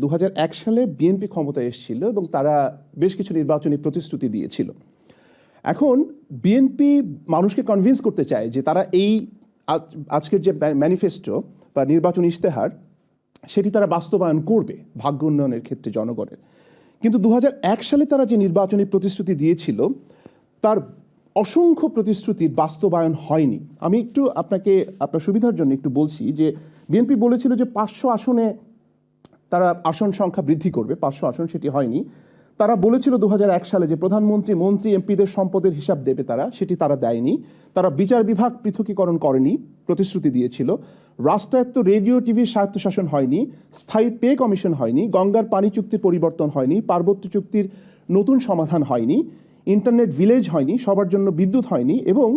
2001 সালে বিএনপি ক্ষমতায় এসেছিল এবং তারা বেশ কিছু নির্বাচনী প্রতিশ্রুতি দিয়েছিল। এখন বিএনপি মানুষকে কনভিন্স করতে চায় যে তারা এই আজকের যে ম্যানিফেস্টো বা নির্বাচনী ইশতেহার সেটি তারা বাস্তবায়ন করবে ভাগ্য উন্নয়নের ক্ষেত্রে জনগণের। কিন্তু 2001 সালে তারা যে নির্বাচনী প্রতিশ্রুতি দিয়েছিল তার অসংখ্য প্রতিশ্রুতির বাস্তবায়ন হয়নি। আমি একটু আপনাকে আপনার সুবিধার জন্য একটু বলছি যে বিএনপি বলেছিল যে 500 আসনে তারা আসন সংখ্যা বৃদ্ধি করবে, 500 আসন, সেটি হয়নি। তারা বলেছিল 2001 সালে যে প্রধানমন্ত্রী, মন্ত্রী, এমপিদের সম্পদের হিসাব দেবে তারা, সেটি তারা দেয়নি। তারা বিচার বিভাগ পৃথকীকরণ করেনি, প্রতিশ্রুতি দিয়েছিল। রাষ্ট্রায়ত্ত রেডিও টিভির স্বায়ত্তশাসন হয়নি, স্থায়ী পে কমিশন হয়নি, গঙ্গার পানি চুক্তির পরিবর্তন হয়নি, পার্বত্য চুক্তির নতুন সমাধান হয়নি, ইন্টারনেট ভিলেজ হয়নি, সবার জন্য বিদ্যুৎ হয়নি এবং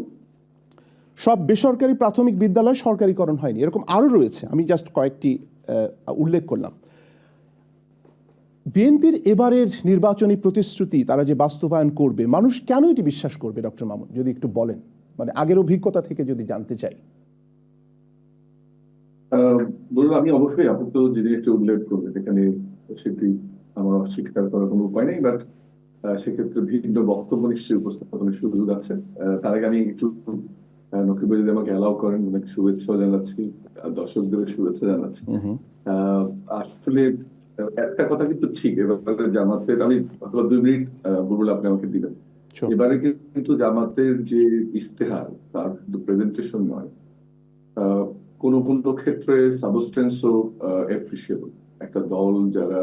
সব বেসরকারি প্রাথমিক বিদ্যালয় সরকারিকরণ হয়নি। এরকম আরও রয়েছে, আমি জাস্ট কয়েকটি উল্লেখ করলাম। বিএনপির এবারের নির্বাচনী প্রতিশ্রুতি তারা যে বাস্তবায়ন করবে, মানুষ কেন এটি বিশ্বাস করবে ডক্টর মামুন, যদি একটু বলেন, মানে আগের অভিজ্ঞতা থেকে যদি জানতে চাই। বলুন, আমি অবশ্যই আপনি তো যে জিনিসটা উল্লেখ করবেন এখানে সেটি আমার অস্বীকার করার কোনো উপায় নেই, বাট সেক্ষেত্রে ভিন্ন বক্তব্য নিশ্চয়ই উপস্থাপনের সুযোগ আছে। তার আগে আমি একটু নকিব ভাই যদি আমাকে অ্যালাউ করেন, অনেক শুভেচ্ছা জানাচ্ছি, দর্শকদের শুভেচ্ছা জানাচ্ছি। আসলে একটা কথা কিন্তু ঠিক, এবারে জামাতের, আমি অথবা 2 মিনিট বলবো আপনি আমাকে দিবেন। এবারে কিন্তু জামাতের যে ইশতেহার তার প্রেজেন্টেশন নয়, কোন কোন ক্ষেত্রে সাবস্টেন্সও অ্যাপ্রিসিয়েবল। একটা দল যারা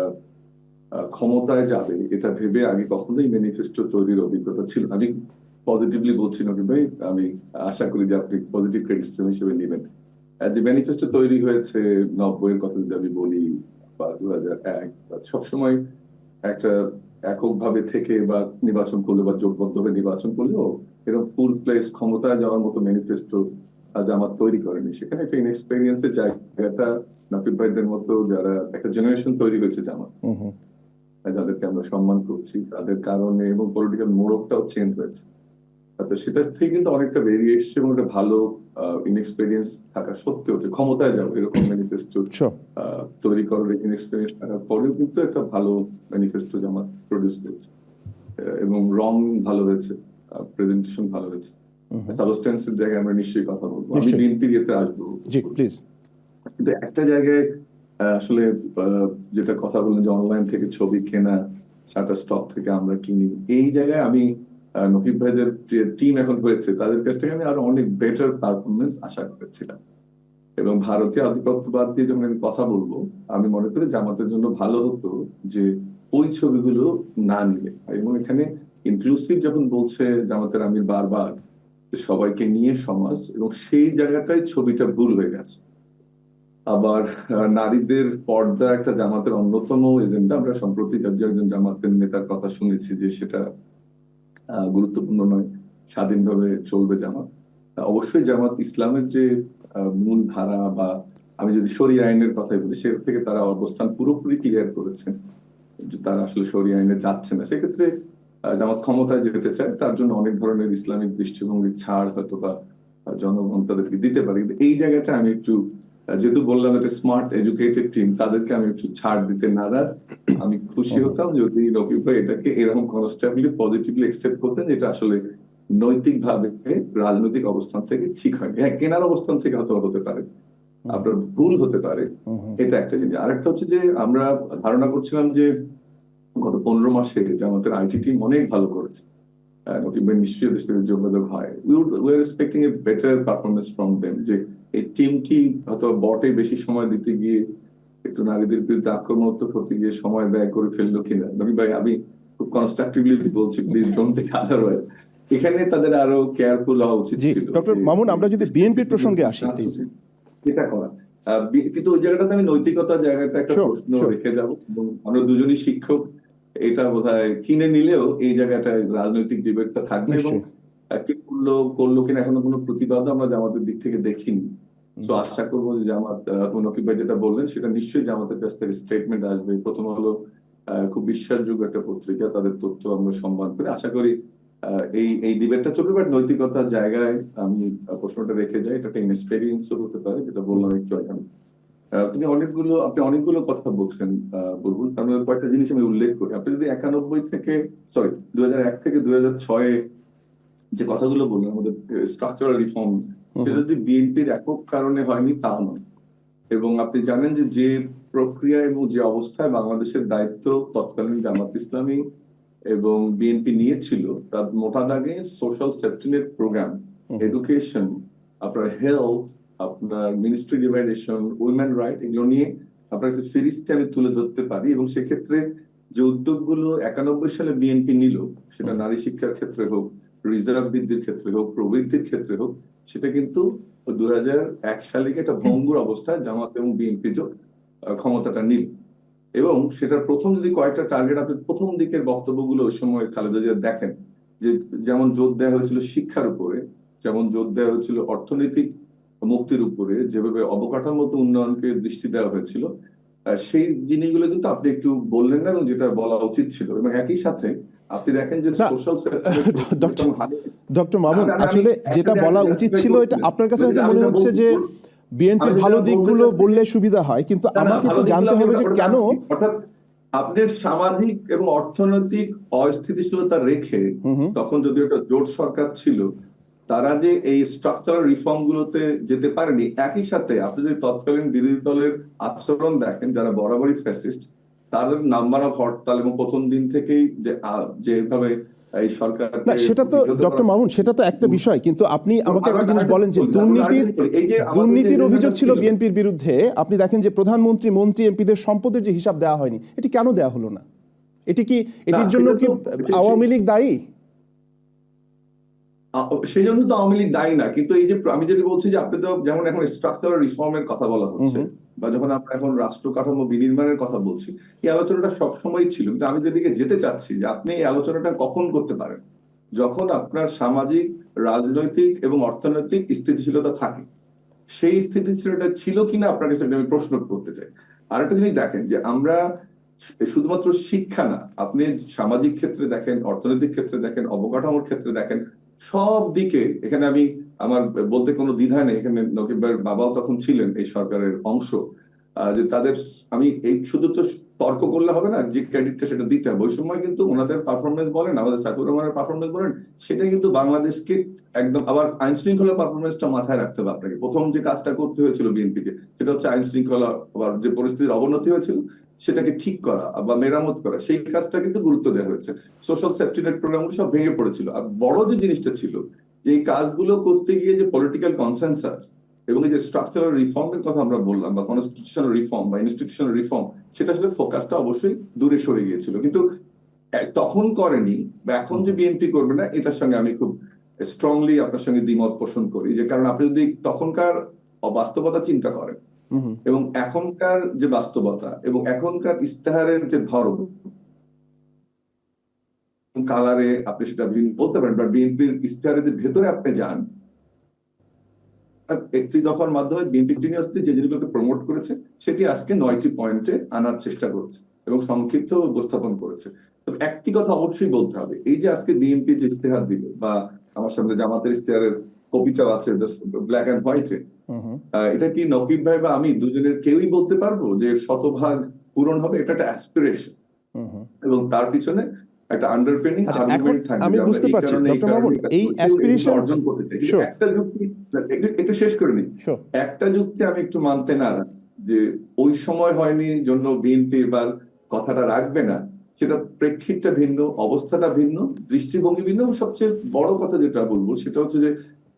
ক্ষমতায় যাবে এটা ভেবে আগে কখনোই ম্যানিফেস্টো তৈরির অভিজ্ঞতা ছিল। আমি পজিটিভলি বলছি না, কিন্তু আমি আশা করি যে আপনি পজিটিভ ক্রিটিসিজম হিসেবে নেবেন। যে ম্যানিফেস্টো তৈরি হয়েছে 90 এর কথা যদি আমি বলি বা 2001, সবসময় একটা এককভাবে থেকে বা নির্বাচন করলে বা জোটবদ্ধভাবে নির্বাচন করলেও এরকম ফুল প্লেস ক্ষমতায় যাওয়ার মতো ম্যানিফেস্টো জামাত তৈরি করেনি। সেখানে একটা ইনএক্সপেরিয়েন্সের জায়গাটা নকিব ভাইদের মতো যারা একটা জেনারেশন তৈরি হয়েছে জামাত, যাদেরকে আমরা সম্মান করছি, তাদের কারণে এবং পলিটিক্যাল মোড়কটাও চেঞ্জ হয়েছে। সেটা থেকে কিন্তু অনেকটা বেরিয়ে এসছে এবং একটা ভালো ইনএক্সপেরিয়েন্স থাকা সত্ত্বেও যে ক্ষমতায় যাবো এরকম ম্যানিফেস্টো তৈরি করার ইনএক্সপেরিয়েন্স থাকার পরেও কিন্তু একটা ভালো ম্যানিফেস্টো জামাত প্রডিউস করেছে এবং রং ভালো হয়েছে, প্রেজেন্টেশন ভালো হয়েছে। সাবস্টেন্সের জায়গায় আমরা নিশ্চয়ই কথা বলবো, আমি বিএনপির ইয়েতে আসবো। কিন্তু একটা জায়গায় আসলে যেটা কথা বললেন যে অনলাইন থেকে ছবি কেনা, শাটার স্টক থেকে আমরা কিনি, এই জায়গায় আমি নকিব ভাইদের যে টিম এখন হয়েছে তাদের কাছ থেকে আমি আরো অনেক বেটার পারফরমেন্স আশা করেছিলাম। এবং ভারতীয় আধিপত্যবাদ দিয়ে যখন আমি কথা বলবো, আমি মনে করি জামাতের জন্য ভালো হতো যে ওই ছবিগুলো না নিলে। এবং এখানে ইনক্লুসিভ যখন বলছে জামাতের আমির বারবার সবাইকে নিয়ে সমাজ, এবং সেই জায়গাটায় ছবিটা ভুল হয়ে গেছে। আবার নারীদের পর্দা একটা জামাতের অন্যতম এজেন্ডা। আমরা সম্প্রতি একজন জামাতের নেতার কথা শুনেছি যে সেটা গুরুত্বপূর্ণ নয়, স্বাধীনভাবে চলবে জামাত। অবশ্যই জামাত ইসলামের যে মূল ধারা, বা আমি যদি শরিয়া আইনের কথাই বলি, সেটা থেকে তারা অবস্থান পুরোপুরি ক্লিয়ার করেছেন যে তারা আসলে শরিয়া আইনে যাচ্ছে না। সেক্ষেত্রে জামাত ক্ষমতায় যেতে চায়, তার জন্য অনেক ধরনের ইসলামিক দৃষ্টিভঙ্গির ছাড় হয়তো বা জনগণ তাদেরকে দিতে পারে। কিন্তু এই জায়গাটা আমি একটু, যেহেতু বললাম একটা স্মার্ট এডুকেটেড টিম, তাদেরকে আমি একটু ছাড় দিতে নারাজ। আমি খুশি হতাম যদি নকিব ভাই এটাকে এরকম কনস্ট্রাক্টিভলি পজিটিভলি অ্যাকসেপ্ট করতেন, যেটা আসলে নৈতিকভাবে রাজনৈতিক অবস্থান থেকে ঠিক হয়। হ্যাঁ, কেনার অবস্থান থেকে হয়তো হতে পারে, আপনার ভুল হতে পারে, এটা একটা জিনিস। আরেকটা হচ্ছে যে আমরা ধারণা করছিলাম যে গত 15 মাসে জামাতের আইটি টিম অনেক ভালো করেছে, নকিব ভাই নিশ্চয়ই দেশের যোগাযোগ হয়, we are expecting a better performance from them. যে এই টিমটি হয়তো বটে বেশি সময় দিতে গিয়ে একটু নারীদের বিরুদ্ধে আক্রমণাত্মক হতে গিয়ে সময় ব্যয় করে ফেললো কিনা। নকিব ভাই, আমি খুব কনস্ট্রাকটিভলি বলছি, প্লিজ ডোন্ট টেক আদারওয়াইজ। এখানে তাদের আরো কেয়ারফুল হওয়া উচিত ছিল। ডক্টর মামুন, আমরা যদি বিএনপির প্রসঙ্গে আসি, এটা করা, কিন্তু ওই জায়গাটাতে আমি নৈতিকতার জায়গাটা একটা প্রশ্ন রেখে যাবো। এবং আমরা দুজনই শিক্ষক, এটা বোধহয় কিনে নিলেও এই জায়গাটায় রাজনৈতিক ডিবেটটা থাকবে। এবং কি করলো কিনা এখনো কোনো প্রতিবাদ আমরা জামাতের দিক থেকে দেখিনি। তো আশা করবো যে জামাত, নকিব ভাই যেটা বললেন সেটা নিশ্চয়ই জামাতের কাছ থেকে স্টেটমেন্ট আসবে। প্রথম আলো খুব বিশ্বাসযোগ্য একটা পত্রিকা, তাদের তথ্য আমরা সম্মান করি। আশা করি এই ডিবেটটা চলবে, বাট নৈতিকতার জায়গায় আমি প্রশ্নটা রেখে যাই। এটা একটা ইনএক্সপেরিয়েন্সও হতে পারে, যেটা বললাম একটু আগে। আপনি অনেকগুলো কথা বলছেন বুলবুল। তার মধ্যে কয়েকটা জিনিস আমি উল্লেখ করি। আপনি যদি 2001 থেকে 2006 যে কথাগুলো বললেন আমাদের স্ট্রাকচারাল রিফর্ম, সেটা যদি বিএনপির একক কারণে হয়নি তা নয়। এবং আপনি জানেন যে যে প্রক্রিয়া এবং যে অবস্থায় বাংলাদেশের দায়িত্ব তৎকালীন জামাত ইসলামী এবং বিএনপি নিয়েছিল, তার মোটা দাগে সোশ্যাল সেফটিনেট প্রোগ্রাম, এডুকেশন, আপনার হেলথ, আপনার মিনিস্ট্রি ডিভাইডেশন, উইমেন রাইট, এগুলো নিয়ে আপনার কাছে ফিরিস্তে আমি তুলে ধরতে পারি। এবং সেক্ষেত্রে যে উদ্যোগগুলো 91 সালে বিএনপি নিল, সেটা নারী শিক্ষার ক্ষেত্রে হোক, রিজার্ভ বৃদ্ধির ক্ষেত্রে হোক, প্রবৃদ্ধির ক্ষেত্রে হোক, সেটা কিন্তু 2001 সালে একটা ভঙ্গুর অবস্থায় জামাত এবং বিএনপি ক্ষমতাটা নিল। এবং সেটার প্রথম যদি কয়েকটা টার্গেট আপনি প্রথম দিকের বক্তব্যগুলো ওই সময় খালেদা জিয়া দেখেন, যে যেমন জোর দেওয়া হয়েছিল শিক্ষার উপরে, যেমন জোর দেওয়া হয়েছিল অর্থনৈতিক মুক্তির উপরে, যেভাবে অবকাঠামোগত উন্নয়নকে দৃষ্টি দেওয়া হয়েছিল, সেই জিনিসগুলো কিন্তু আপনি একটু বললেন না, এবং যেটা বলা উচিত ছিল। এবং একই সাথে আপনি দেখেন যে সোশ্যাল ডক্টর মামুন, আসলে যেটা বলা উচিত ছিল এটা আপনার কাছে হয়তো মনে হচ্ছে যে বিএনপির ভালো দিকগুলো বললে সুবিধা হয়, কিন্তু আমাকে তো জানতে হবে যে কেন। অর্থাৎ আপনার সামাজিক এবং অর্থনৈতিক অস্থিতিশীলতা রেখে তখন যদি একটা জোট সরকার ছিল, তারা যে এই স্ট্রাকচারাল রিফর্ম গুলোতে যেতে পারেনি। একই সাথে আপনি যদি তৎকালীন বিরোধী দলের আচরণ দেখেন, যারা বরাবরই ফ্যাসিস্ট, তাদের নাম্বার অফ হরতাল এবং প্রথম দিন থেকেই যেভাবে এই সরকার, না সেটা তো ডক্টর মামুন, সেটা তো একটা বিষয়, কিন্তু আপনি আমাকে একটা জিনিস বলেন যে দুর্নীতির অভিযোগ ছিল বিএনপির বিরুদ্ধে। আপনি দেখেন যে প্রধানমন্ত্রী, মন্ত্রী, এমপিদের সম্পদের যে হিসাব দেওয়া হয়নি, এটি কেন দেওয়া হলো না? এটির জন্য কি আওয়ামী লীগ দায়ী? সেই জন্য তো আওয়ামী লীগ দায়ী না, কিন্তু এই যে আমি যেটা বলছি যে আপনি তো যেমন এখন স্ট্রাকচারাল রিফর্মের কথা বলা হচ্ছে, বা যখন আমরা এখন রাষ্ট্র কাঠামো বিনির্মাণের কথা বলছি, এই আলোচনাটা সবসময় ছিল। কিন্তু আমি যেদিকে যেতে চাচ্ছি যে আপনি এই আলোচনাটা কখন করতে পারেন, যখন আপনার সামাজিক, রাজনৈতিক এবং অর্থনৈতিক স্থিতিশীলতা থাকে। সেই স্থিতিশীলতা ছিল কিনা আপনার কাছে আমি প্রশ্ন করতে চাই। আরেকটা জিনিস দেখেন যে আমরা শুধুমাত্র শিক্ষা না, আপনি সামাজিক ক্ষেত্রে দেখেন, অর্থনৈতিক ক্ষেত্রে দেখেন, অবকাঠামোর ক্ষেত্রে দেখেন, সব দিকে এখানে আমি আমার বলতে কোনো দ্বিধা নেই। এখানে নকিব ভাইয়ের বাবাও তখন ছিলেন এই সরকারের অংশ, যে তাদের আমি এই শুধু তো তর্ক করলে হবে না, যে ক্রেডিটটা সেটা দিতে হবে। ওই সময় কিন্তু ওনাদের পারফরমেন্স বলেন, আমাদের সাইফুর রহমানের পারফরমেন্স বলেন, সেটা কিন্তু বাংলাদেশকে একদম, আবার আইন শৃঙ্খলা পারফরমেন্সটা মাথায় রাখতে হবে আপনাকে। প্রথম যে কাজটা করতে হয়েছিল বিএনপিকে, সেটা হচ্ছে আইন শৃঙ্খলা, আবার যে পরিস্থিতির অবনতি হয়েছিল সেটাকে ঠিক করা বা মেরামত করা, সেই কাজটা কিন্তু গুরুত্ব দেওয়া হয়েছে। সোশ্যাল সেফটি নেট প্রোগ্রামগুলো সব ভেঙে পড়েছিল। আর বড় যে জিনিসটা ছিল, যে এই কাজগুলো করতে গিয়ে যে পলিটিক্যাল কনসেনসাস এবং এই যে স্ট্রাকচারাল রিফর্মের কথা আমরা বললাম, বা কনস্টিটিউশনাল রিফর্ম বা ইনস্টিটিউশনাল রিফর্ম, সেটা আসলে ফোকাসটা অবশ্যই দূরে সরে গিয়েছিল। কিন্তু তখন করেনি, বা এখন যে বিএনপি করবে না, এটার সঙ্গে আমি খুব স্ট্রংলি আপনার সঙ্গে দ্বিমত পোষণ করি। যে কারণ আপনি যদি তখনকার বাস্তবতা চিন্তা করেন এবং এখনকার যে বাস্তবতা এবং এখনকার ইস্তেহারের যে ধরন, কালারে আপনি সেটা বলতে পারেন, বা বিএনপির ইস্তেহারের ভেতরে আপনি যান, 31 দফার মাধ্যমে বিএনপি কন্টিনিউয়াসলি যে জিনিসগুলোকে প্রমোট করেছে, সেটি আজকে 9টি পয়েন্টে আনার চেষ্টা করেছে এবং সংক্ষিপ্ত উপস্থাপন করেছে। তবে একটি কথা অবশ্যই বলতে হবে, এই যে আজকে বিএনপি যে ইস্তেহার দিল, বা আমার সামনে জামাতের ইস্তেহারের কপিটাও আছে ব্ল্যাক এন্ড হোয়াইটে, এটা কি নকিব ভাই বা আমি দুজনের কেউই বলতে পারবো যে শতভাগ পূরণ হবে? এটা একটা অ্যাসপিরেশন, এবং তার পিছনে একটা আন্ডারপিনিং আর্গুমেন্ট থাকবে। আমি বুঝতে পারছি ডক্টর মামুন, এই অ্যাসপিরেশন অর্জন করতে চাই। একটা যুক্তি একটু শেষ করে নিই, একটা যুক্তি আমি একটু মানতে নারাজ, যে ওই সময় হয়নি জন্য বিএনপি এবার কথাটা রাখবে না। সেটা প্রেক্ষিতটা ভিন্ন, অবস্থাটা ভিন্ন, দৃষ্টিভঙ্গি ভিন্ন। সবচেয়ে বড় কথা যেটা বলবো সেটা হচ্ছে যে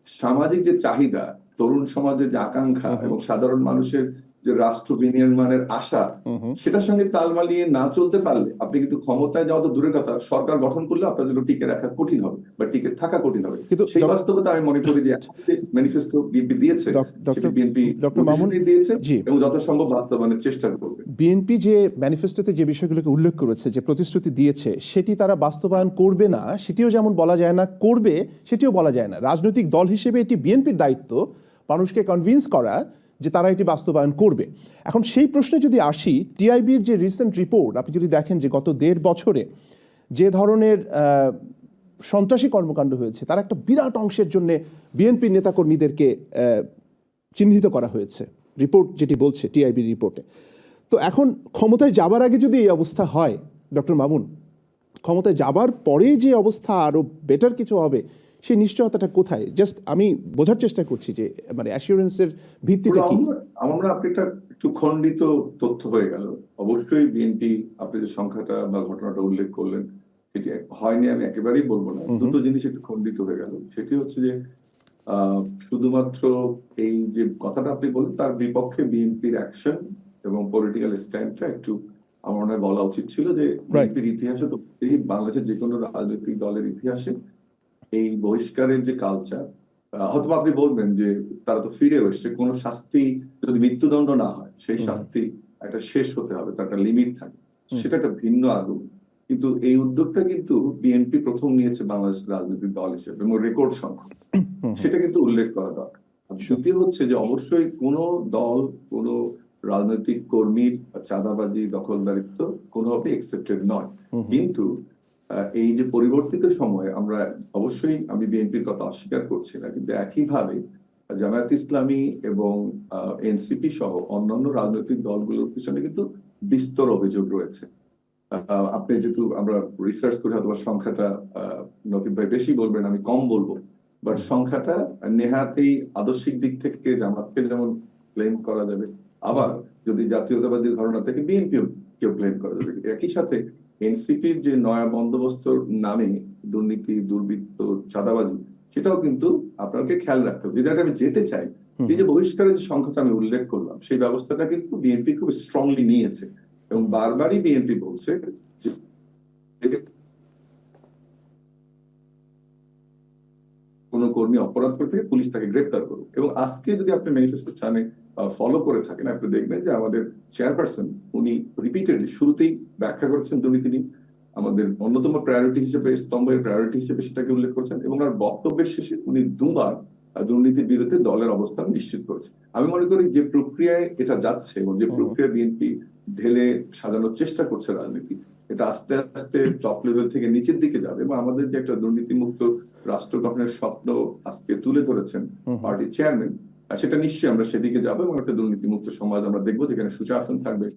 সামাজিক যে চাহিদা, তরুণ সমাজের যে আকাঙ্ক্ষা এবং সাধারণ মানুষের যে রাষ্ট্র বিনির্মাণের আশা, সেটার সঙ্গে তাল মালিয়ে না চলতে পারলে আপনি কিন্তু ক্ষমতায় যাওয়া তো দূরের কথা, সরকার গঠন করলে আপনার জন্য টিকে রাখা কঠিন হবে বা টিকে থাকা কঠিন হবে। কিন্তু সেই বাস্তবতা আমি মনে করি যে ম্যানিফেস্টো বিএনপি দিয়েছে, বিএনপি দিয়েছে এবং যথাসম্ভব বাস্তবায়নের চেষ্টা করবে। বিএনপি যে ম্যানিফেস্টোতে যে বিষয়গুলোকে উল্লেখ করেছে, যে প্রতিশ্রুতি দিয়েছে, সেটি তারা বাস্তবায়ন করবে না সেটিও যেমন বলা যায় না, করবে সেটিও বলা যায় না। রাজনৈতিক দল হিসেবে এটি বিএনপির দায়িত্ব মানুষকে কনভিন্স করা যে তারা এটি বাস্তবায়ন করবে। এখন সেই প্রশ্নে যদি আসি, টিআইবির যে রিসেন্ট রিপোর্ট আপনি যদি দেখেন, যে গত 1.5 বছরে যে ধরনের সন্ত্রাসী কর্মকাণ্ড হয়েছে, তার একটা বিরাট অংশের জন্য বিএনপির নেতাকর্মীদেরকে চিহ্নিত করা হয়েছে। রিপোর্ট যেটি বলছে টিআইবি রিপোর্টে। তো এখন ক্ষমতায় যাবার আগে যদি এই অবস্থা হয় ডক্টর মামুন, ক্ষমতায় যাবার পরে যে অবস্থা আরো বেটার কিছু হবে সেই নিশ্চয়তাটা কোথায়? জাস্ট আমি বোঝার চেষ্টা করছি যে মানে অ্যাসিওরেন্সের ভিত্তিটা কি। আমরা আপনি একটা একটু খণ্ডিত তথ্য হয়ে গেল। অবশ্যই বিএনপি, আপনি যে সংখ্যাটা বা ঘটনাটা উল্লেখ করলেন সেটি হয়নি আমি একেবারেই বলবো না। দুটো জিনিস একটু খণ্ডিত হয়ে গেল। সেটি হচ্ছে যে শুধুমাত্র এই যে কথাটা আপনি বললেন তার বিপক্ষে বিএনপির অ্যাকশন এবং পলিটিক্যাল স্ট্যান্ডটা একটু আমার মনে হয় বলা উচিত ছিল যে বিএনপির ইতিহাসে তো এই বাংলাদেশের যে কোনো রাজনৈতিক দলের ইতিহাসে এই বহিষ্কারের যে কালচার, হয়তো আপনি বলবেন যে তারা তো ফিরেও এসছে, কোন শাস্তি যদি মৃত্যুদণ্ড না হয় সেই শাস্তি একটা শেষ হতে হবে, তার একটা লিমিট থাকে, সেটা একটা ভিন্ন আগুন। কিন্তু এই উদ্যোগটা কিন্তু বিএনপি প্রথম নিয়েছে বাংলাদেশের রাজনৈতিক দল হিসেবে এবং রেকর্ড সংখ্যক, সেটা কিন্তু উল্লেখ করা দরকার। দ্বিতীয় হচ্ছে যে অবশ্যই কোন দল, কোন রাজনৈতিক কর্মীর চাঁদাবাজি, দখলদারিত্ব কোনোভাবে একসেপ্টেড নয়। কিন্তু এই যে পরিবর্তিত সময়ে আমরা অবশ্যই, আমি বিএনপির কথা অস্বীকার করছি না, কিন্তু একইভাবে জামায়াত ইসলামী এবং এনসিপি সহ অন্যান্য রাজনৈতিক দলগুলোর পিছনে কিন্তু বিস্তর অভিযোগ রয়েছে। আপনি যেহেতু আমরা রিসার্চ করে হয়তো সংখ্যাটা নকিব ভাই বেশি বলবেন, আমি কম বলবো, বাট সংখ্যাটা নেহাতেই আদর্শিক দিক থেকে জামাতকে যেমন ব্লেম করা যাবে, আবার যদি জাতীয়তাবাদী ধারণা থেকে বিএনপিও কেউ ব্লেম করা যাবে। একই সাথে এনসিপির যে নয়া বন্দোবস্তর নামে দুর্নীতি, দুর্বৃত্ত, চাঁদাবাজি, সেটাও কিন্তু আপনাকে খেয়াল রাখতে হবে। যেটা আমি যেতে চাই, এই যে বহিষ্কারের যে সংখ্যাটা আমি উল্লেখ করলাম, সেই ব্যবস্থাটা কিন্তু বিএনপি খুব স্ট্রংলি নিয়েছে এবং বারবারই বিএনপি বলছে যে কোন কর্মী অপরাধ করে থেকে পুলিশ তাকে গ্রেপ্তার করুক। এবং আজকে যদি আপনি ম্যানিফেস্টো চানে ফলো করে থাকেন, আপনি দেখবেন যে আমাদের চেয়ারপারসন উনি রিপিটেডলি শুরুতেই ব্যাখ্যা করেছেন দুর্নীতি নিয়ে, আমাদের অন্যতম প্রায়োরিটি হিসেবে, স্তম্ভের প্রায়োরিটি হিসেবে সেটাকে উল্লেখ করেছেন এবং আর বক্তব্যের শেষে উনি দুবার দুর্নীতির বিরুদ্ধে দলের অবস্থান নিশ্চিত করেছে। আমি মনে করি যে প্রক্রিয়ায় এটা যাচ্ছে এবং যে প্রক্রিয়া বিএনপি ঢেলে সাজানোর চেষ্টা করছে রাজনীতি, এটা আস্তে আস্তে টপ লেভেল থেকে নিচের দিকে যাবে এবং আমাদের যে একটা দুর্নীতিমুক্ত রাষ্ট্র গঠনের স্বপ্ন আজকে তুলে ধরেছেন পার্টির চেয়ারম্যান, সেটা নিশ্চয়ই আমরা সেদিকে যাবো এবং একটা দুর্নীতিমুক্ত সমাজ আমরা দেখবো যেখানে সুশাসন থাকবে।